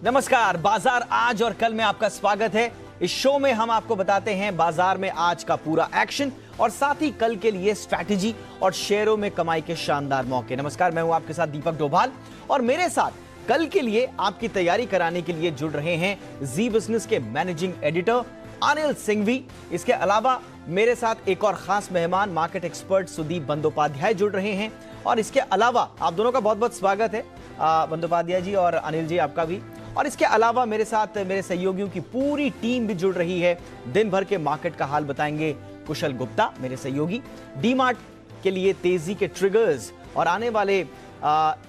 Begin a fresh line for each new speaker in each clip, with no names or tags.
नमस्कार। बाजार आज और कल में आपका स्वागत है। इस शो में हम आपको बताते हैं बाजार में आज का पूरा एक्शन और साथ ही कल के लिए स्ट्रैटेजी और शेयरों में कमाई के शानदार मौके। नमस्कार, मैं हूं आपके साथ दीपक डोभाल और मेरे साथ कल के लिए आपकी तैयारी कराने के लिए जुड़ रहे हैं जी बिजनेस के मैनेजिंग एडिटर अनिल सिंघवी। इसके अलावा मेरे साथ एक और खास मेहमान मार्केट एक्सपर्ट सुदीप बंदोपाध्याय जुड़ रहे हैं और इसके अलावा आप दोनों का बहुत बहुत स्वागत है, बंदोपाध्याय जी और अनिल जी, आपका भी। और इसके अलावा मेरे साथ मेरे सहयोगियों की पूरी टीम भी जुड़ रही है। दिन भर के मार्केट का हाल बताएंगे कुशल गुप्ता, मेरे सहयोगी। डीमार्ट के लिए तेजी के ट्रिगर्स और आने वाले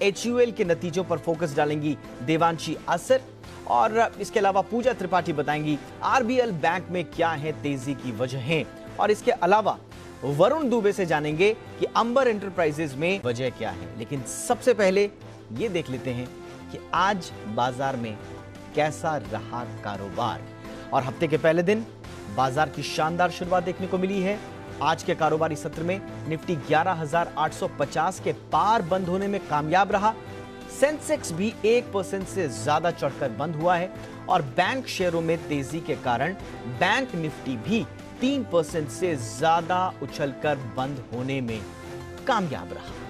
HUL के नतीजों पर फोकस डालेंगी देवांशी असर। और इसके अलावा पूजा त्रिपाठी बताएंगी RBL बैंक में क्या है तेजी की वजहें। और इसके अलावा वरुण दुबे से जानेंगे कि अंबर एंटरप्राइजेज में वजह क्या है। लेकिन सबसे पहले ये देख लेते हैं कि आज बाजार में कैसा रहा कारोबार। और हफ्ते के पहले दिन बाजार की शानदार शुरुआत देखने को मिली है। आज के कारोबारी सत्र में निफ्टी 11,850 के पार बंद होने में कामयाब रहा। सेंसेक्स भी 1% से ज्यादा चढ़कर बंद हुआ है और बैंक शेयरों में तेजी के कारण बैंक निफ्टी भी 3% से ज्यादा उछलकर बंद होने में कामयाब रहा।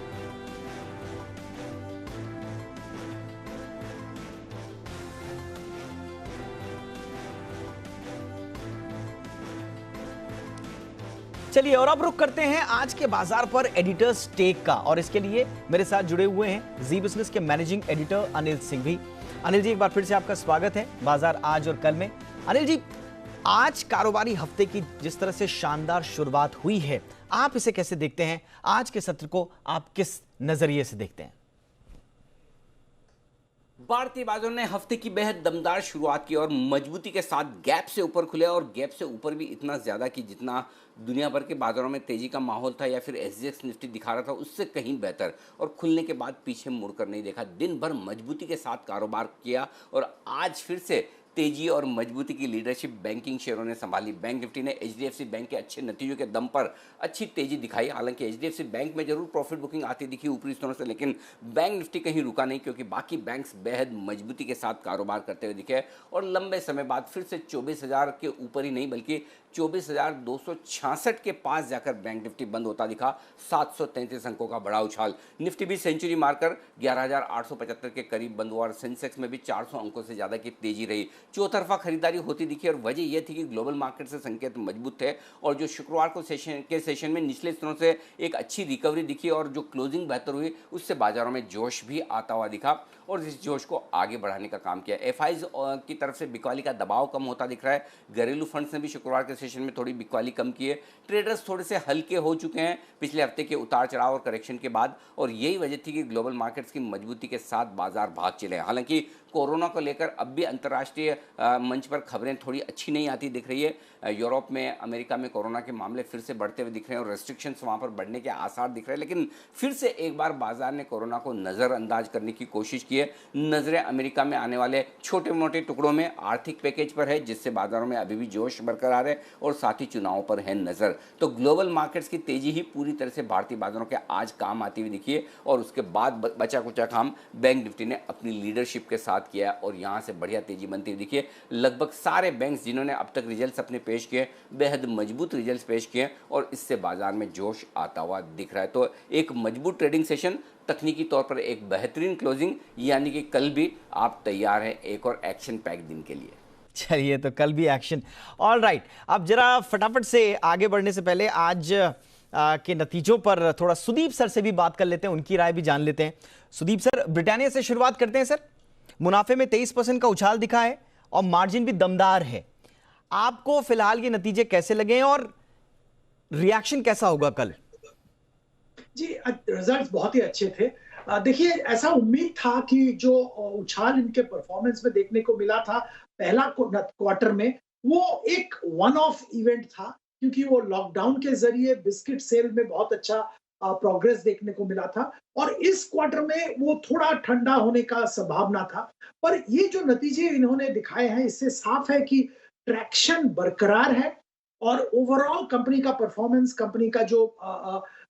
चलिए और अब रुक करते हैं आज के बाजार पर एडिटर्स टेक का। और इसके लिए मेरे साथ जुड़े हुए हैं जी बिजनेस के मैनेजिंग एडिटर अनिल सिंघवी। अनिल जी, एक बार फिर से आपका स्वागत है बाजार आज और कल में। अनिल जी, आज कारोबारी हफ्ते की जिस तरह से शानदार शुरुआत हुई है, आप इसे कैसे देखते हैं? आज के सत्र को आप किस नजरिए से देखते हैं?
भारतीय बाजारों ने हफ्ते की बेहद दमदार शुरुआत की और मजबूती के साथ गैप से ऊपर खुले और गैप से ऊपर भी इतना ज़्यादा कि जितना दुनिया भर के बाजारों में तेजी का माहौल था या फिर SGX निफ्टी दिखा रहा था उससे कहीं बेहतर। और खुलने के बाद पीछे मुड़कर नहीं देखा, दिन भर मजबूती के साथ कारोबार किया और आज फिर से तेजी और मजबूती की लीडरशिप बैंकिंग शेयरों ने संभाली। बैंक निफ्टी ने HDFC बैंक के अच्छे नतीजों के दम पर अच्छी तेजी दिखाई। हालांकि HDFC बैंक में जरूर प्रॉफिट बुकिंग आती दिखी ऊपरी स्तरों से, लेकिन बैंक निफ्टी कहीं रुका नहीं क्योंकि बाकी बैंक्स बेहद मजबूती के साथ कारोबार करते हुए दिखे और लंबे समय बाद फिर से 24,000 के ऊपर ही नहीं बल्कि 24,266 के पास जाकर बैंक निफ्टी बंद होता दिखा। 733 अंकों का बड़ा उछाल। निफ्टी भी सेंचुरी मारकर 11,875 के करीब बंद हुआ और सेंसेक्स में भी 400 अंकों से ज्यादा की तेजी रही। चौतरफा खरीदारी होती दिखी और वजह यह थी कि ग्लोबल मार्केट से संकेत मजबूत थे और जो शुक्रवार को सेशन में निचले स्तरों से एक अच्छी रिकवरी दिखी और जो क्लोजिंग बेहतर हुई उससे बाजारों में जोश भी आता हुआ दिखा और इस जोश को आगे बढ़ाने का काम किया। FIs की तरफ से बिकवाली का दबाव कम होता दिख रहा है। घरेलू फंड्स ने भी शुक्रवार के सेशन में थोड़ी बिकवाली कम की है। ट्रेडर्स थोड़े से हल्के हो चुके हैं पिछले हफ्ते के उतार चढ़ाव और करेक्शन के बाद और यही वजह थी कि ग्लोबल मार्केट्स की मजबूती के साथ बाजार भाग चले। हालांकि कोरोना को लेकर अब भी अंतर्राष्ट्रीय मंच पर खबरें थोड़ी अच्छी नहीं आती दिख रही है। यूरोप में, अमेरिका में कोरोना के मामले फिर से बढ़ते हुए दिख रहे हैं और रेस्ट्रिक्शंस वहां पर बढ़ने के आसार दिख रहे हैं। लेकिन फिर से एक बार बाजार ने कोरोना को नज़रअंदाज करने की कोशिश की है। नजरें अमेरिका में आने वाले छोटे मोटे टुकड़ों में आर्थिक पैकेज पर है जिससे बाजारों में अभी भी जोश बरकरार है और साथ ही चुनावों पर है नजर। तो ग्लोबल मार्केट्स की तेजी ही पूरी तरह से भारतीय बाजारों के आज काम आती हुई दिखी है और उसके बाद बचा कुचा काम बैंक निफ्टी ने अपनी लीडरशिप के साथ किया और यहां से बढ़िया तेजी बनती हुई दिखी है। लगभग सारे बैंक्स जिन्होंने अब तक रिजल्ट्स अपने पेश किए बेहद मजबूत रिजल्ट्स पेश किए और इससे बाजार में जोश आता हुआ दिख रहा है। तो एक मजबूत ट्रेडिंग सेशन, तकनीकी तौर पर एक बेहतरीन क्लोजिंग, यानी कि कल भी आप तैयार हैं एक और एक्शन पैक दिन के लिए।
चलिए, तो कल भी एक्शन। ऑल राइट, अब जरा फटाफट से आगे बढ़ने से पहले आज के नतीजों पर थोड़ा सुदीप सर से भी बात कर लेते हैं, उनकी राय भी जान लेते हैं। सुदीप सर, ब्रिटानिया से शुरुआत करते हैं। सर, मुनाफे में 23% का उछाल दिखा है और मार्जिन भी दमदार है। आपको फिलहाल ये नतीजे कैसे लगे और रिएक्शन कैसा होगा कल?
जी, रिजल्ट्स बहुत ही अच्छे थे। देखिए, ऐसा उम्मीद था कि जो उछाल इनके परफॉर्मेंस में देखने को मिला था पहला क्वार्टर में, वो एक वन ऑफ इवेंट था क्योंकि वो लॉकडाउन के जरिए बिस्किट सेल में बहुत अच्छा प्रोग्रेस देखने को मिला था और इस क्वार्टर में वो थोड़ा ठंडा होने का संभावना था। पर ये जो नतीजे इन्होंने दिखाए हैं इससे साफ है कि ट्रैक्शन बरकरार है और ओवरऑल कंपनी का परफॉर्मेंस, कंपनी का जो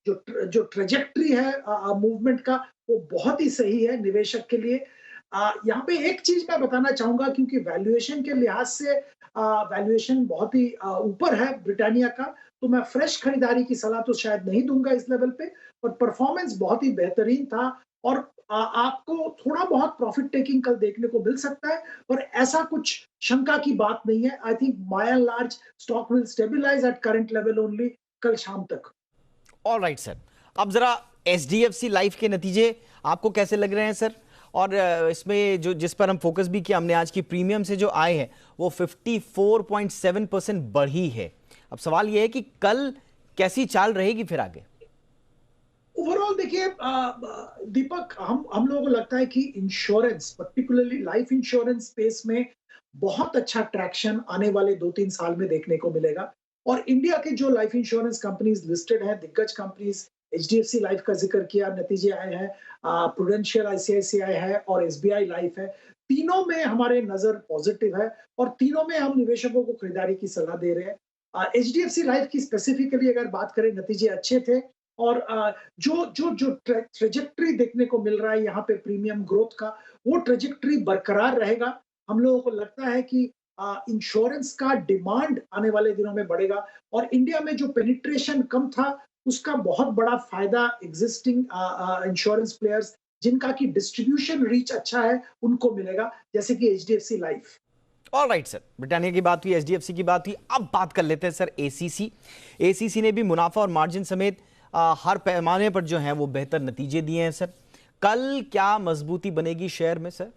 ट्रेजेक्टरी है मूवमेंट का, वो बहुत ही सही है निवेशक के लिए। यहाँ पे एक चीज मैं बताना चाहूंगा, क्योंकि वैल्यूएशन के लिहाज से वैल्यूएशन बहुत ही ऊपर है ब्रिटानिया का, तो मैं फ्रेश खरीदारी की सलाह तो शायद नहीं दूंगा इस लेवल पे। पर परफॉर्मेंस बहुत ही बेहतरीन था, और आपको थोड़ा बहुत प्रॉफिट टेकिंग कल देखने को मिल सकता है, पर ऐसा कुछ शंका की बात नहीं है। I think by and large stock will stabilize at current level only कल शाम तक।
ऑल राइट सर, अब जरा एचडीएफसी लाइफ के नतीजे आपको कैसे लग रहे हैं सर? और इसमें जो जिस पर हम फोकस भी किया हमने आज की प्रीमियम से जो आए हैं वो 54.7% बढ़ी है। अब सवाल यह है कि कल कैसी चाल रहेगी फिर आगे?
ओवरऑल देखिए दीपक, हम लोगों को लगता है कि insurance, particularly life insurance space में बहुत अच्छा ट्रैक्शन आने वाले 2-3 साल में देखने को मिलेगा। और इंडिया के जो लाइफ इंश्योरेंस कंपनीज लिस्टेड हैं, दिग्गज कंपनीज, एचडीएफसी लाइफ का जिक्र किया, नतीजे आए हैं, प्रूडेंशियल आईसीआईसीआई है और एसबीआई लाइफ है। तीनों में हमारे नजर पॉजिटिव है, और तीनों में हम निवेशकों को खरीदारी की सलाह दे रहे हैं। एचडीएफसी लाइफ की स्पेसिफिकली अगर बात करें, नतीजे अच्छे थे, और जो जो जो ट्रेजेक्टरी देखने को मिल रहा है यहाँ पे प्रीमियम ग्रोथ का, वो ट्रेजेक्टरी बरकरार रहेगा। हम लोगों को लगता है कि इंश्योरेंस का डिमांड आने वाले दिनों में बढ़ेगा, और इंडिया में जो पेनिट्रेशन कम था उसका बहुत बड़ा फायदा एग्जिस्टिंग इंश्योरेंस प्लेयर्स, जिनका की डिस्ट्रीब्यूशन रीच अच्छा है, उनको मिलेगा, जैसे कि HDFC life.
All right sir, Britannia की बात हुई, एचडीएफसी की बात हुई, अब बात कर लेते हैं सर एसीसी। एसीसी ने भी मुनाफा और मार्जिन समेत हर पैमाने पर जो है वो बेहतर नतीजे दिए हैं सर। कल क्या मजबूती बनेगी शेयर में सर?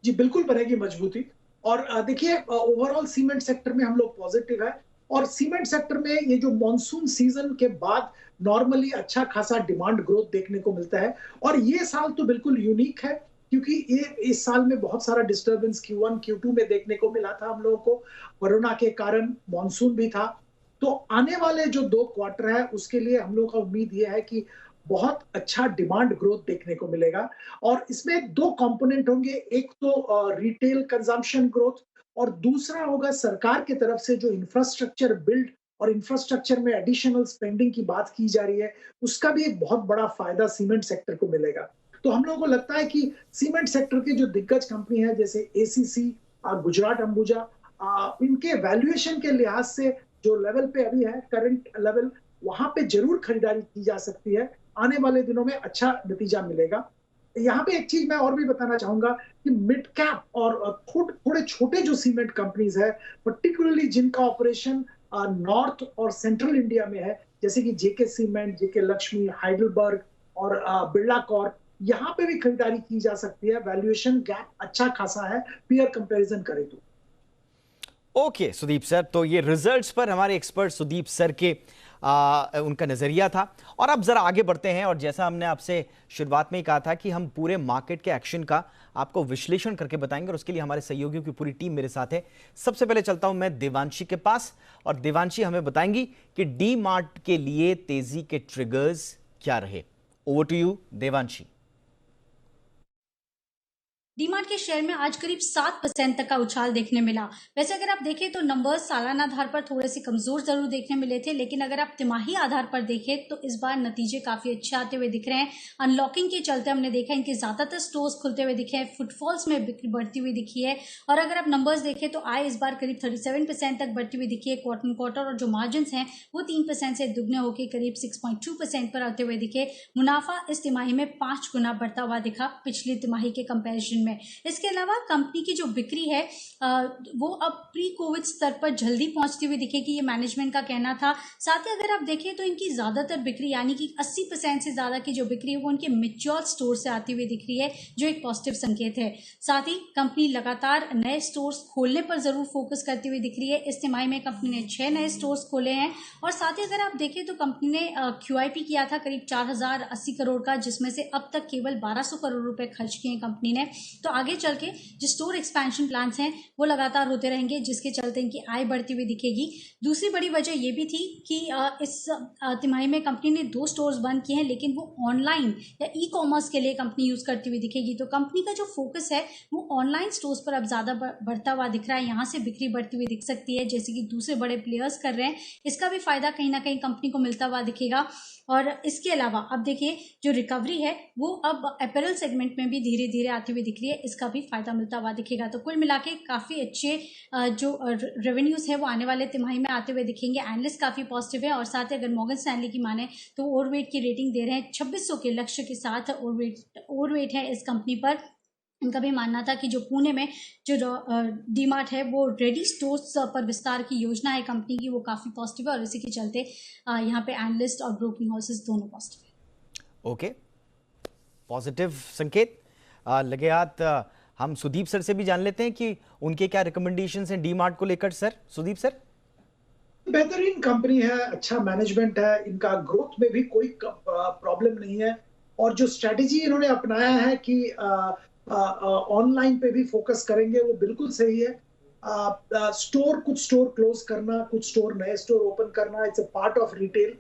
जी बिल्कुल बनेगी मजबूती। और देखिए ओवरऑल सीमेंट सेक्टर में हम लोग पॉजिटिव है, और सीमेंट सेक्टर में ये जो मॉनसून सीजन के बाद नॉर्मली अच्छा खासा डिमांड ग्रोथ देखने को मिलता है। और ये साल तो बिल्कुल यूनिक है, क्योंकि ये इस साल में बहुत सारा डिस्टर्बेंस Q1 Q2 में देखने को मिला था हम लोगों को, कोरोना के कारण, मॉनसून भी था। तो आने वाले जो 2 क्वार्टर है उसके लिए हम लोग का उम्मीद ये है कि बहुत अच्छा डिमांड ग्रोथ देखने को मिलेगा। और इसमें 2 कंपोनेंट होंगे, एक तो रिटेल कंजम्पशन ग्रोथ, और दूसरा होगा सरकार की तरफ से जो इंफ्रास्ट्रक्चर बिल्ड और इंफ्रास्ट्रक्चर में एडिशनल स्पेंडिंग की बात की जा रही है, उसका भी एक बहुत बड़ा फायदा सीमेंट सेक्टर को मिलेगा। तो हम लोगों को लगता है कि सीमेंट सेक्टर के जो दिग्गज कंपनी है, जैसे एसीसी, गुजरात अंबुजा, इनके वैल्यूएशन के लिहाज से जो लेवल पे अभी है, करंट लेवल, वहां पे जरूर खरीदारी की जा सकती है। आने वाले दिनों में अच्छा नतीजा मिलेगा। यहाँ पे एक चीज मैं और भी बताना चाहूंगा कि मिड कैप और थोड़े छोटे जो सीमेंट कंपनीज है, पर्टिकुलरली जिनका ऑपरेशन नॉर्थ और सेंट्रल इंडिया में है, जैसे कि जेके सीमेंट, जेके लक्ष्मी, हाइडलबर्ग और बिरला कॉर्प, यहाँ पे भी खरीदारी की जा सकती है। वैल्यूएशन गैप अच्छा खासा है पीयर कंपैरिजन करें तो।
ओके सुदीप सर, तो ये रिजल्ट्स पर हमारे एक्सपर्ट सुदीप सर के उनका नजरिया था। और अब जरा आगे बढ़ते हैं, और जैसा हमने आपसे शुरुआत में ही कहा था कि हम पूरे मार्केट के एक्शन का आपको विश्लेषण करके बताएंगे, और उसके लिए हमारे सहयोगियों की पूरी टीम मेरे साथ है। सबसे पहले चलता हूं मैं देवांशी के पास, और देवांशी हमें बताएंगी कि डी मार्ट के लिए तेजी के ट्रिगर्स क्या रहे। Over to you Devanshi.
DMart के शेयर में आज करीब 7% तक का उछाल देखने मिला। वैसे अगर आप देखें तो नंबर्स सालाना आधार पर थोड़े से कमजोर जरूर देखने मिले थे, लेकिन अगर आप तिमाही आधार पर देखें तो इस बार नतीजे काफी अच्छे आते हुए दिख रहे हैं। अनलॉकिंग के चलते हमने देखा इनके ज्यादातर स्टोर्स खुलते हुए दिखे हैं, फुटफॉल्स में बिक्री बढ़ती हुई दिखी है। और अगर आप नंबर्स देखें तो आय इस बार करीब 37% तक बढ़ती हुई दिखी है क्वार्टर क्वार्टर, और जो मार्जिन हैं वो 3% से दुगने होकर करीब 6.2% पर आते हुए दिखे। मुनाफा इस तिमाही में 5 गुना बढ़ता हुआ दिखा पिछली तिमाही के कंपेरिजन में। इसके अलावा कंपनी की जो बिक्री है वो अब प्री कोविड स्तर पर जल्दी पहुंचती हुई दिखेगी, ये मैनेजमेंट का कहना था। साथ ही अगर आप देखें तो इनकी ज्यादातर बिक्री यानी कि 80% से ज्यादा की जो बिक्री है वो उनके मैच्योर स्टोर से आती हुई दिख रही है, जो एक पॉजिटिव संकेत है। साथ ही कंपनी लगातार नए स्टोर्स खोलने पर जरूर फोकस करती हुई दिख रही है। इस तिमाही में कंपनी ने 6 नए स्टोर्स खोले हैं, और साथ ही अगर आप देखें तो कंपनी ने QIP किया था करीब 4080 करोड़ का, जिसमें से अब तक केवल 1200 करोड़ रुपए खर्च किए कंपनी ने। तो आगे चल के जो स्टोर एक्सपेंशन प्लान्स हैं वो लगातार होते रहेंगे, जिसके चलते इनकी आय बढ़ती हुई दिखेगी। दूसरी बड़ी वजह ये भी थी कि इस तिमाही में कंपनी ने 2 स्टोर्स बंद किए हैं, लेकिन वो ऑनलाइन या ई-कॉमर्स के लिए कंपनी यूज करती हुई दिखेगी। तो कंपनी का जो फोकस है वो ऑनलाइन स्टोर्स पर अब ज्यादा बढ़ता हुआ दिख रहा है। यहाँ से बिक्री बढ़ती हुई दिख सकती है, जैसे कि दूसरे बड़े प्लेयर्स कर रहे हैं। इसका भी फायदा कहीं ना कहीं कंपनी को मिलता हुआ दिखेगा। और इसके अलावा अब देखिए जो रिकवरी है वो अब अपैरल सेगमेंट में भी धीरे धीरे आती हुई दिख लिए इसका भी फायदा मिलता हुआ दिखेगा। तो कुल मिला के काफ़ी अच्छे जो रेवेन्यूज़ है वो आने वाले तिमाही में आते हुए दिखेंगे। एनालिस्ट काफ़ी पॉजिटिव है और साथ ही अगर मॉर्गन स्टैनली की माने तो ओवरवेट की रेटिंग दे रहे हैं 2600 के लक्ष्य के साथ। ओवरवेट है इस कंपनी पर। इनका भी मानना था कि जो पुणे में जो डीमार्ट है वो रेडी स्टोर्स पर विस्तार की योजना है कंपनी की, वो काफ़ी पॉजिटिव है और इसी के चलते यहाँ पे एनालिस्ट और ब्रोकिंग हाउसेस दोनों पॉजिटिव है।
ओके, पॉजिटिव संकेत लगे हाथ। हम सुदीप सर से भी जान लेते हैं कि उनके क्या रिकमेंडेशंस हैं डीमार्ट को लेकर। Sir, Sudeep sir.
बेहतरीन कंपनी है, अच्छा मैनेजमेंट है, इनका ग्रोथ में भी कोई प्रॉब्लम नहीं है और जो स्ट्रेटेजी इन्होंने अपनाया है कि ऑनलाइन पे भी फोकस करेंगे वो बिल्कुल सही है। कुछ स्टोर क्लोज करना, कुछ स्टोर नए स्टोर ओपन करना, it's a part of retail.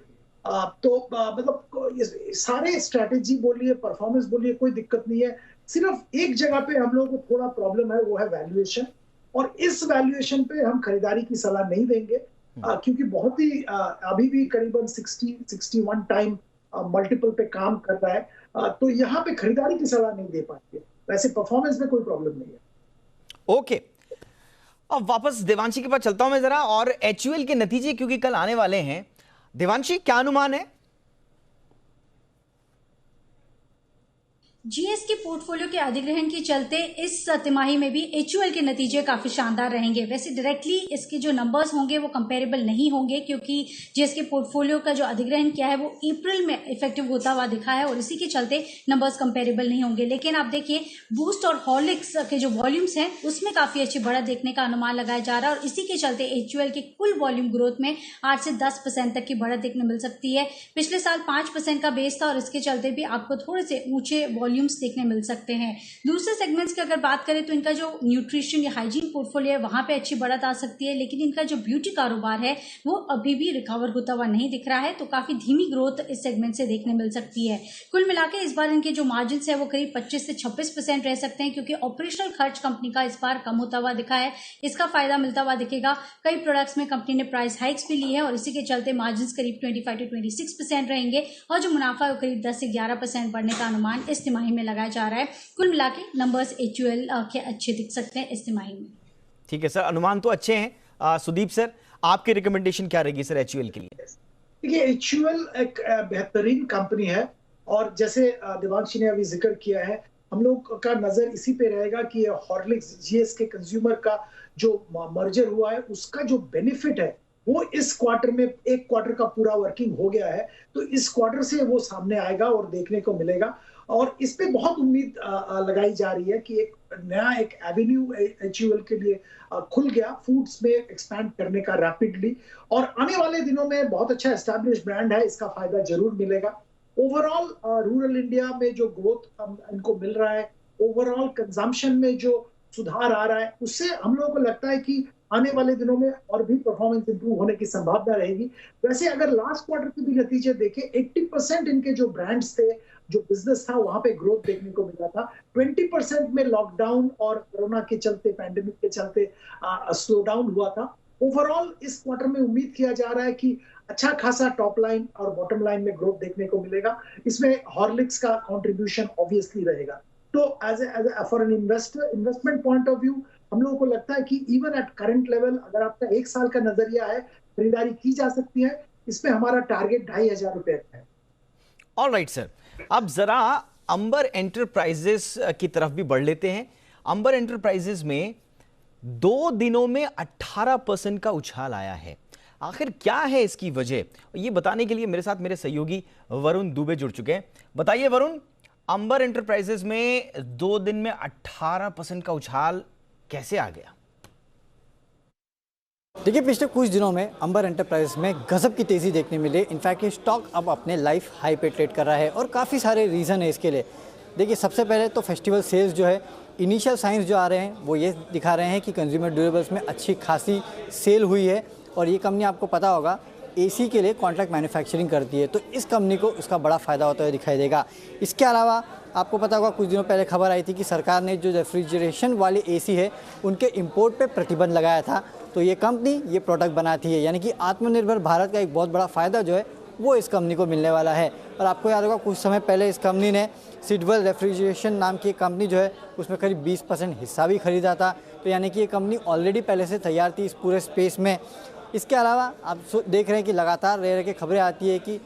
मतलब सारे स्ट्रेटेजी बोलिए, परफॉर्मेंस बोलिए, कोई दिक्कत नहीं है। सिर्फ एक जगह पे हम लोगों को थोड़ा प्रॉब्लम है, वो है वैल्यूएशन, और इस वैल्यूएशन पे हम खरीदारी की सलाह नहीं देंगे क्योंकि बहुत ही अभी भी करीबन 60-61 टाइम मल्टीपल पे काम कर रहा है, तो यहाँ पे खरीदारी की सलाह नहीं दे पाएंगे। वैसे परफॉर्मेंस में कोई प्रॉब्लम नहीं है।
ओके, अब वापस देवांशी के पास चलता हूं मैं जरा, और HUL के नतीजे क्योंकि कल आने वाले हैं। देवांशी, क्या अनुमान है?
जीएसके पोर्टफोलियो के अधिग्रहण के चलते इस तिमाही में भी HUL के नतीजे काफी शानदार रहेंगे। वैसे डायरेक्टली इसके जो नंबर्स होंगे वो कंपेरेबल नहीं होंगे क्योंकि जीएसके पोर्टफोलियो का जो अधिग्रहण किया है वो अप्रैल में इफेक्टिव होता हुआ दिखा है और इसी के चलते नंबर्स कंपेरेबल नहीं होंगे। लेकिन आप देखिए बूस्ट और हॉर्लिक्स के जो वॉल्यूम्स हैं उसमें काफी अच्छी बढ़त देखने का अनुमान लगाया जा रहा है और इसी के चलते HUL के कुल वॉल्यूम ग्रोथ में 8 से 10% तक की बढ़त देखने मिल सकती है। पिछले साल 5% का बेस था और इसके चलते भी आपको थोड़े से ऊंचे वॉल्यूम्स देखने मिल सकते हैं। दूसरे सेगमेंट्स की अगर बात करें तो इनका जो न्यूट्रिशन या हाइजीन पोर्टफोलियो है वहां पे अच्छी बढ़त आ सकती है, लेकिन इनका जो ब्यूटी कारोबार है वो अभी भी रिकवर होता हुआ नहीं दिख रहा है, तो काफी धीमी ग्रोथ इस सेगमेंट से देखने मिल सकती है। कुल मिलाकर इस बार इनके जो मार्जिन है वो करीब 25 से 26% रह सकते हैं क्योंकि ऑपरेशनल खर्च कंपनी का इस बार कम होता हुआ दिखा है, इसका फायदा मिलता हुआ दिखेगा। कई प्रोडक्ट्स में कंपनी ने प्राइस हाइक्स भी ली है और इसी के चलते मार्जिन करीब 25 से 26% रहेंगे और जो मुनाफा है वो करीब 10 से 11% बढ़ने का अनुमान इस तिमाही में लगाया जा रहा है। कुल मिला के नंबर्स HUL के अच्छे दिख सकते हैं इस तिमाही में।
ठीक है सर, अनुमान तो अच्छे हैं। सुदीप सर, आपकी रिकमेंडेशन क्या रहेगी सर HUL के लिए?
देखिए, HUL एक बेहतरीन कंपनी है और जैसे देवांशी ने अभी जिक्र किया है, हम लोग का नजर इसी पे रहेगा कि हॉर्लिक्स जीएसके कंज्यूमर का जो मर्जर हुआ है उसका जो बेनिफिट है वो इस क्वार्टर में, एक क्वार्टर का पूरा वर्किंग हो गया है, तो इस क्वार्टर से वो सामने आएगा और देखने को मिलेगा और इस पे बहुत उम्मीद लगाई जा रही है कि एक नया एवेन्यू HUL के लिए खुल गया फूड्स में एक्सपैंड करने का रैपिडली, और आने वाले दिनों में बहुत अच्छा एस्टैब्लिश ब्रांड है, इसका फायदा जरूर मिलेगा। ओवरऑल रूरल इंडिया में जो ग्रोथ इनको मिल रहा है, ओवरऑल कंजम्पशन में जो सुधार आ रहा है, उससे हम लोगों को लगता है कि आने वाले दिनों में और भी परफॉर्मेंस इंप्रूव होने की संभावना रहेगी। वैसे अगर लास्ट क्वार्टर के भी नतीजे देखें, 80% इनके जो ब्रांड्स थे, जो बिजनेस था, वहां पे ग्रोथ देखने को मिला था। 20% में लॉकडाउन और कोरोना के चलते, पैंडेमिक के चलते स्लो डाउन हुआ था। ओवरऑल इस क्वार्टर में उम्मीद किया जा रहा है कि अच्छा खासा टॉप लाइन और बॉटम लाइन में ग्रोथ देखने को मिलेगा। इसमें हॉर्लिक्स का कंट्रीब्यूशन ऑब्वियसली रहेगा। तो for an investment point of view हम लोगों को लगता है कि इवन एट करंट लेवल अगर आपका 1 साल का नजरिया है, खरीदारी की जा सकती है। इसमें हमारा टारगेट 2500 रुपए का है।
ऑलराइट सर, अब जरा अंबर एंटरप्राइजेस की तरफ भी बढ़ लेते हैं। अंबर एंटरप्राइजेस में 2 दिनों में 18% का उछाल आया है। आखिर क्या है इसकी वजह, ये बताने के लिए मेरे साथ मेरे सहयोगी वरुण दुबे जुड़ चुके हैं। बताइए वरुण, अंबर एंटरप्राइजेस में 2 दिन में 18% का उछाल कैसे आ गया?
देखिए, पिछले कुछ दिनों में अंबर एंटरप्राइज में गजब की तेज़ी देखने मिली। इनफैक्ट ये स्टॉक अब अपने लाइफ हाई पे ट्रेड कर रहा है और काफ़ी सारे रीज़न है इसके लिए। देखिए, सबसे पहले तो फेस्टिवल सेल्स जो है, इनिशियल साइंस जो आ रहे हैं वो ये दिखा रहे हैं कि कंज्यूमर ड्यूरेबल्स में अच्छी खासी सेल हुई है और ये कंपनी आपको पता होगा AC के लिए कॉन्ट्रैक्ट मैन्युफैक्चरिंग करती है, तो इस कंपनी को उसका बड़ा फ़ायदा होता हुआ दिखाई देगा। इसके अलावा आपको पता होगा कुछ दिनों पहले खबर आई थी कि सरकार ने जो रेफ्रिजरेशन वाले AC है उनके इंपोर्ट पे प्रतिबंध लगाया था, तो ये कंपनी ये प्रोडक्ट बनाती है, यानी कि आत्मनिर्भर भारत का एक बहुत बड़ा फ़ायदा जो है वो इस कंपनी को मिलने वाला है। और आपको याद होगा कुछ समय पहले इस कंपनी ने सिडवेल रेफ्रिजरेशन नाम की कंपनी जो है उसमें करीब 20% हिस्सा भी खरीदा था। तो यानी कि ये कंपनी ऑलरेडी पहले से तैयार थी इस पूरे स्पेस में। इसके अलावा आप देख रहे हैं कि लगातार रह के खबरें आती है कि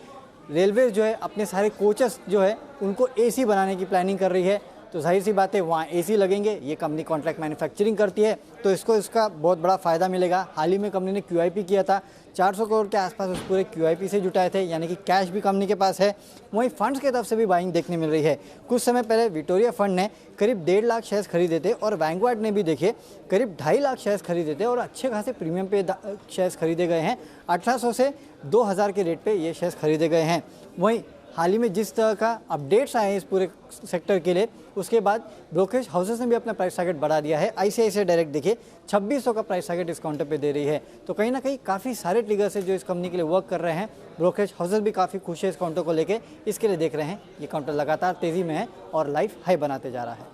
रेलवे जो है अपने सारे कोचेस जो है उनको एसी बनाने की प्लानिंग कर रही है। तो जाहिर सी बात है वहाँ एसी लगेंगे, ये कंपनी कॉन्ट्रैक्ट मैन्युफैक्चरिंग करती है तो इसको इसका बहुत बड़ा फ़ायदा मिलेगा। हाल ही में कंपनी ने QIP किया था, 400 करोड़ के आसपास उस पूरे QIP से जुटाए थे, यानी कि कैश भी कंपनी के पास है। वहीं फंड्स की तरफ से भी बाइंग देखने मिल रही है। कुछ समय पहले विक्टोरिया फंड ने करीब 1.5 लाख शेयर्स खरीदे थे और वैंगवार्ड ने भी देखिए करीब 2.5 लाख शेयर्स खरीदे थे और अच्छे खासे प्रीमियम पे शेयर्स खरीदे गए हैं। 1800 से 2000 के रेट पे ये शेयर्स खरीदे गए हैं। वहीं हाल ही में जिस तरह का अपडेट्स आए हैं इस पूरे सेक्टर के लिए, उसके बाद ब्रोकरेज हाउसेस ने भी अपना प्राइस टारगेट बढ़ा दिया है। ICICI डायरेक्ट देखिए 2600 का प्राइस टारगेट इस काउंटर पे दे रही है। तो कहीं ना कहीं काफ़ी सारे ट्रिगर्स है जो इस कंपनी के लिए वर्क कर रहे हैं। ब्रोकरेज हाउसेस भी काफ़ी खुश है इस काउंटर को लेके, इसके लिए देख रहे हैं ये काउंटर लगातार तेज़ी में है और लाइफ हाई बनाते जा रहा है।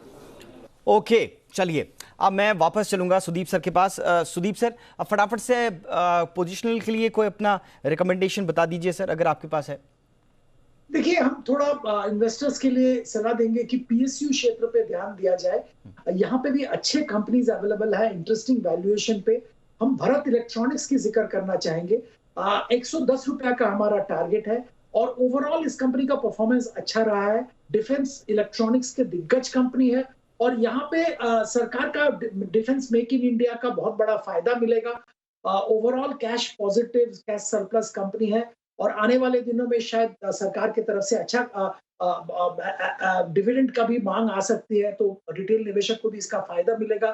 ओके, चलिए अब मैं वापस चलूंगा सुदीप सर के पास। सुदीप सर, अब फटाफट से पोजिशनल के लिए कोई अपना रिकमेंडेशन बता दीजिए सर, अगर आपके पास है।
देखिए, हम थोड़ा इन्वेस्टर्स के लिए सलाह देंगे कि PSU क्षेत्र पे ध्यान दिया जाए। यहाँ पे भी अच्छे कंपनीज अवेलेबल है इंटरेस्टिंग वैल्यूएशन पे। हम भारत इलेक्ट्रॉनिक्स की जिक्र करना चाहेंगे। 110 रुपया का हमारा टारगेट है और ओवरऑल इस कंपनी का परफॉर्मेंस अच्छा रहा है। डिफेंस इलेक्ट्रॉनिक्स के दिग्गज कंपनी है और यहाँ पे सरकार का डिफेंस मेक इन इंडिया का बहुत बड़ा फायदा मिलेगा। Overall cash positive, cash surplus company है और आने वाले दिनों में शायद सरकार की तरफ से अच्छा डिविडेंड का भी मांग आ सकती है, तो रिटेल निवेशक को भी इसका फायदा मिलेगा।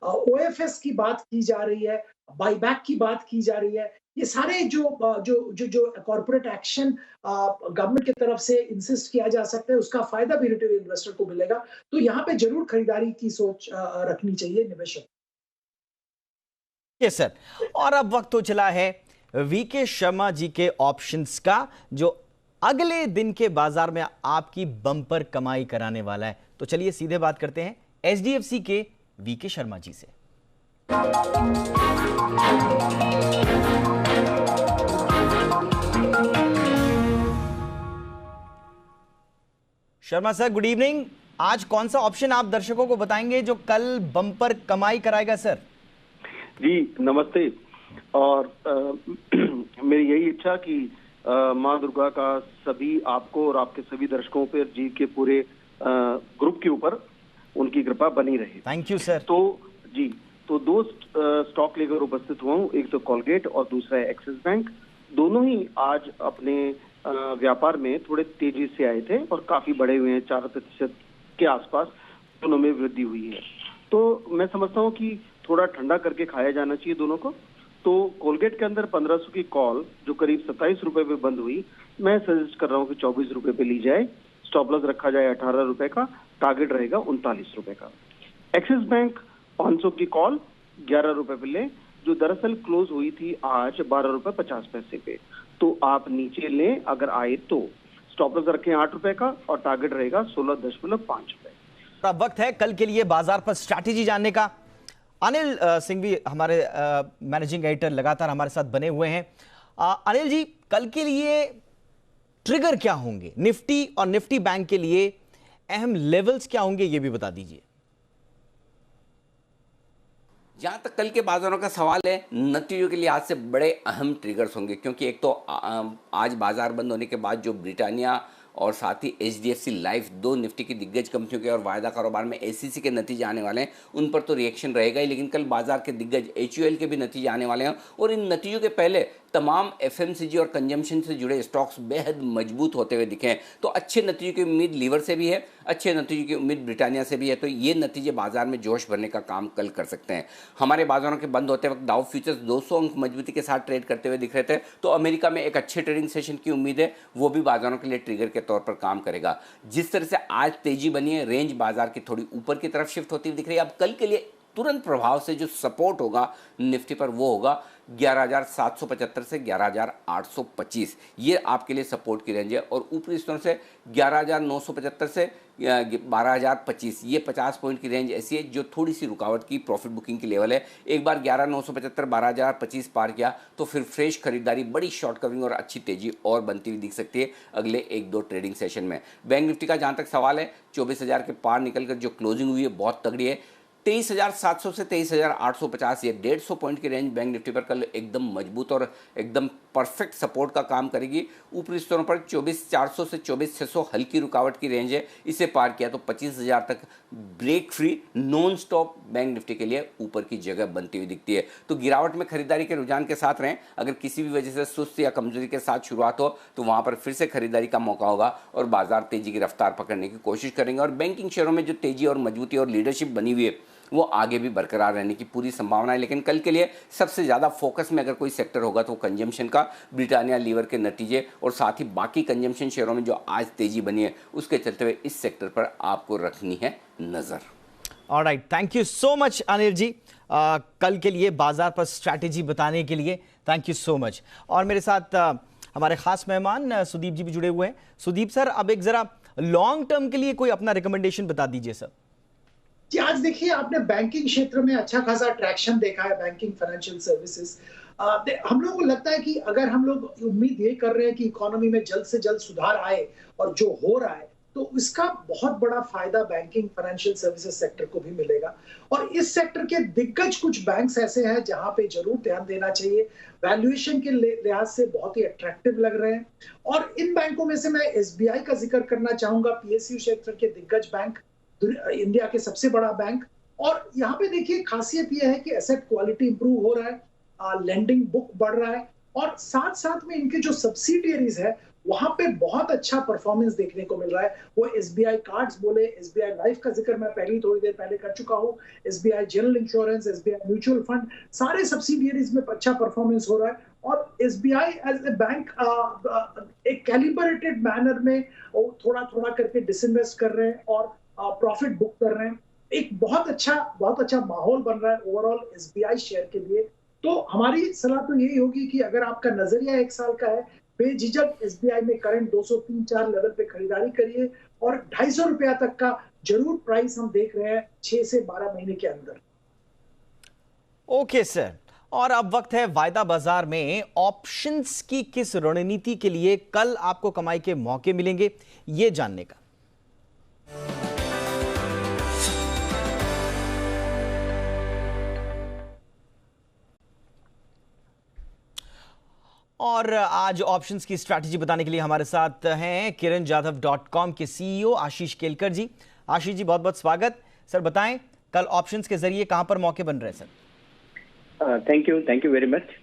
OFS की बात की जा रही है, बाईबैक की बात की जा रही है। ये सारे जो कॉर्पोरेट एक्शन गवर्नमेंट की तरफ से इंसिस्ट किया जा सकता है, उसका फायदा भी रिटेल इन्वेस्टर को मिलेगा। तो यहाँ पे जरूर खरीदारी की सोच रखनी चाहिए निवेशक।
यस सर, और अब वक्त हो चला है VK शर्मा जी के ऑप्शंस का, जो अगले दिन के बाजार में आपकी बम्पर कमाई कराने वाला है। तो चलिए सीधे बात करते हैं HDFC के VK शर्मा जी से। Sharma sir, good evening. आज कौन सा ऑप्शन आप दर्शकों को बताएंगे जो कल बम्पर कमाई कराएगा सर?
जी नमस्ते। और मेरी यही इच्छा कि माँ दुर्गा का सभी आपको और आपके सभी दर्शकों पर, जी के पूरे ग्रुप के ऊपर उनकी कृपा बनी रहे।
Thank you sir.
तो दो स्टॉक लेकर उपस्थित हुआ हूँ, एक तो कोलगेट और दूसरा है एक्सिस बैंक। दोनों ही आज अपने व्यापार में थोड़े तेजी से आए थे और काफी बढ़े हुए हैं, 4% के आसपास दोनों में वृद्धि हुई है। तो मैं समझता हूँ कि थोड़ा ठंडा करके खाया जाना चाहिए दोनों को। तो कोलगेट के अंदर 1500 की कॉल जो करीब 27 रुपए पे बंद हुई, मैं सजेस्ट कर रहा हूँ कि 24 रुपए पे ली जाए। स्टॉप लॉस रखा जाए 18 रुपए का, टारगेट रहेगा 39 रुपए का। एक्सिस बैंक 500 की कॉल 11 रुपए पे ले, जो दरअसल क्लोज हुई थी आज 12 रुपए 50 पैसे पे। तो आप नीचे लें अगर आए तो। स्टॉप लॉस रखें 8 रुपए का और टारगेट रहेगा 16.5 रुपए।
अब वक्त है कल के लिए बाजार पर स्ट्रैटेजी जानने का। अनिल सिंह भी हमारे मैनेजिंग एडिटर लगातार हमारे साथ बने हुए हैं। अनिल जी, कल के लिए ट्रिगर क्या होंगे? निफ्टी और निफ्टी बैंक के लिए अहम लेवल्स क्या होंगे, ये भी बता दीजिए।
जहाँ तक कल के बाजारों का सवाल है, नतीजों के लिए आज से बड़े अहम ट्रिगर्स होंगे, क्योंकि एक तो आज बाजार बंद होने के बाद जो ब्रिटानिया और साथ ही HDFC लाइफ, दो निफ्टी की दिग्गज कंपनियों के और वायदा कारोबार में SEC के नतीजे आने वाले हैं, उन पर तो रिएक्शन रहेगा ही, लेकिन कल बाजार के दिग्गज HUL के भी नतीजे आने वाले हैं और इन नतीजों के पहले तमाम FMCG और कंजम्पशन से जुड़े स्टॉक्स बेहद मजबूत होते हुए दिखे हैं। तो अच्छे नतीजों की उम्मीद लीवर से भी है, अच्छे नतीजों की उम्मीद ब्रिटानिया से भी है। तो ये नतीजे बाजार में जोश भरने का काम कल कर सकते हैं। हमारे बाजारों के बंद होते वक्त डाउ फ्यूचर्स 200 अंक मजबूती के साथ ट्रेड करते हुए दिख रहे थे। तो अमेरिका में एक अच्छे ट्रेडिंग सेशन की उम्मीद है, वो भी बाजारों के लिए ट्रिगर के तौर पर काम करेगा। जिस तरह से आज तेजी बनी है, रेंज बाजार की थोड़ी ऊपर की तरफ शिफ्ट होती हुई दिख रही है। अब कल के लिए तुरंत प्रभाव से जो सपोर्ट होगा निफ्टी पर वो होगा 11,775 से 11,825। ये आपके लिए सपोर्ट की रेंज है। और ऊपरी स्तरों से 11,975 से 12,025, ये 50 पॉइंट की रेंज ऐसी है जो थोड़ी सी रुकावट की प्रॉफिट बुकिंग की लेवल है। एक बार 11,975 12,025 पार किया तो फिर फ्रेश खरीदारी, बड़ी शॉर्ट कवरिंग और अच्छी तेजी और बनती हुई दिख सकती है अगले 1-2 ट्रेडिंग सेशन में। बैंक निफ्टी का जहाँ तक सवाल है, 24,000 के पार निकलकर जो क्लोजिंग हुई है बहुत तगड़ी है। 23,700 से 23,850, ये 150 पॉइंट की रेंज बैंक निफ्टी पर कल एकदम मजबूत और एकदम परफेक्ट सपोर्ट का काम करेगी। ऊपरी स्तरों पर 24,400 से 24,600 हल्की रुकावट की रेंज है, इसे पार किया तो 25,000 तक break free non stop bank Nifty के लिए ऊपर की जगह बनती हुई दिखती है। तो गिरावट में खरीदारी के रुझान के साथ रहें। अगर किसी भी वजह से सुस्त या कमजोरी के साथ शुरुआत हो तो वहां पर फिर से खरीदारी का मौका होगा और बाजार तेजी की रफ्तार पकड़ने की कोशिश करेंगे। और बैंकिंग शेयरों में जो तेजी और मजबूती और लीडरशिप बनी हुई है वो आगे भी बरकरार रहने की पूरी संभावना है। लेकिन कल के लिए सबसे ज़्यादा फोकस में अगर कोई सेक्टर होगा तो कंजम्पशन का, ब्रिटानिया लीवर के नतीजे और साथ ही बाकी कंजम्पशन शेयरों में जो आज तेजी बनी है उसके चलते हुए इस सेक्टर पर आपको रखनी है नज़र।
Alright, thank you so much Anil ji, कल के लिए बाजार पर स्ट्रैटेजी बताने के लिए थैंक यू सो मच। और मेरे साथ हमारे खास मेहमान सुदीप जी भी जुड़े हुए हैं। सुदीप सर, अब एक जरा लॉन्ग टर्म के लिए कोई अपना रिकमेंडेशन बता दीजिए सर।
जी, आज देखिए आपने बैंकिंग क्षेत्र में अच्छा खासा ट्रैक्शन देखा है, बैंकिंग फाइनेंशियल सर्विसेज। हम लोगों को लगता है कि अगर हम लोग उम्मीद ये कर रहे हैं कि इकोनॉमी में जल्द से जल्द सुधार आए और जो हो रहा है तो इसका बहुत बड़ा फायदा बैंकिंग फाइनेंशियल सर्विसेज सेक्टर को भी मिलेगा। और इस सेक्टर के दिग्गज कुछ बैंक्स ऐसे हैं जहां पे जरूर ध्यान देना चाहिए, वैल्यूएशन के लिहाज से बहुत ही अट्रैक्टिव लग रहे हैं। और इन बैंकों में से मैं एसबीआई का जिक्र करना चाहूंगा, पीएसयू क्षेत्र के दिग्गज बैंक, इंडिया के सबसे बड़ा बैंक। और यहाँ पे देखिए खासियत यह है कि एसेट क्वालिटी इंप्रूव हो रहा है, लेंडिंग बुक बढ़ रहा है और साथ साथ में इनके जो सब्सिडियरीज है वहां पे बहुत अच्छा परफॉर्मेंस देखने को मिल रहा है। वो एसबीआई कार्ड्स बोले, एसबीआई लाइफ का जिक्र मैं थोड़ी देर पहले कर चुका हूँ, SBI general insurance, SBI mutual fund, सारे सब्सिडियरीज में अच्छा परफॉर्मेंस हो रहा है। और एसबीआई एज ए बैंक एक कैलिब्रेटेड मैनर में थोड़ा थोड़ा करके डिसइन्वेस्ट कर रहे हैं और प्रॉफिट बुक कर रहे हैं। एक बहुत अच्छा माहौल बन रहा है ओवरऑल एसबीआई शेयर के लिए। तो हमारी सलाह तो यही होगी कि अगर आपका नजरिया 1 साल का है, बेझिझक एसबीआई में करंट 203-4 लेवल पे खरीदारी करिए और 250 रुपया तक का जरूर प्राइस हम देख रहे हैं 6 से 12 महीने के अंदर।
ओके सर, और अब वक्त है वायदा बाजार में ऑप्शंस की किस रणनीति के लिए कल आपको कमाई के मौके मिलेंगे ये जानने का। और आज ऑप्शंस की स्ट्रैटेजी बताने के लिए हमारे साथ हैं kiranjadhav.com के सीईओ आशीष केलकर जी। आशीष जी, बहुत बहुत स्वागत। सर बताएं, कल ऑप्शंस के जरिए कहां पर मौके बन रहे हैं sir?
Thank you very much.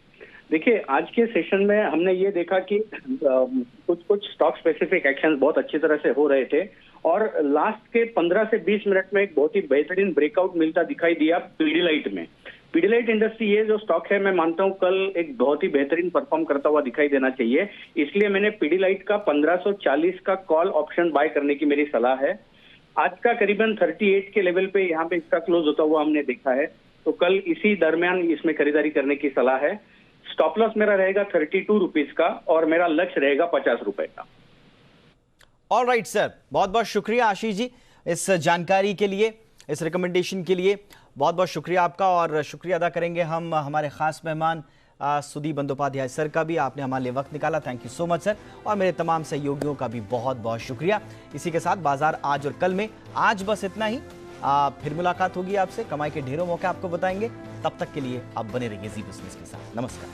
देखिए, आज के सेशन में हमने ये देखा कि कुछ स्टॉक स्पेसिफिक एक्शंस बहुत अच्छी तरह से हो रहे थे और लास्ट के 15 से 20 मिनट में एक बहुत ही बेहतरीन ब्रेकआउट मिलता दिखाई दिया पीडीलाइट में। पीडीलाइट इंडस्ट्री ये जो स्टॉक है, मैं मानता हूं कल एक बहुत ही बेहतरीन परफॉर्म करता हुआ दिखाई देना चाहिए, इसलिए मैंने पीडीलाइट का 1540 का कॉल ऑप्शन बाय करने की मेरी सलाह है। आज का करीबन 38 के लेवल पे यहाँ पे इसका क्लोज होता हुआ हमने देखा है, तो कल इसी दरमियान इसमें खरीदारी करने की सलाह है। स्टॉप लॉस मेरा रहेगा 32 रुपीज का और मेरा लक्ष्य रहेगा 50 रुपए का।
ऑलराइट सर, बहुत बहुत शुक्रिया आशीष जी इस जानकारी के लिए, इस रिकमेंडेशन के लिए बहुत बहुत शुक्रिया आपका। और शुक्रिया अदा करेंगे हम हमारे खास मेहमान सुदीप बंदोपाध्याय सर का भी, आपने हमारे लिए वक्त निकाला, thank you so much sir. और मेरे तमाम सहयोगियों का भी बहुत बहुत शुक्रिया। इसी के साथ बाजार आज और कल में आज बस इतना ही। फिर मुलाकात होगी आपसे, कमाई के ढेरों मौके आपको बताएंगे। तब तक के लिए आप बने रहिए जी बिजनेस के साथ। नमस्कार।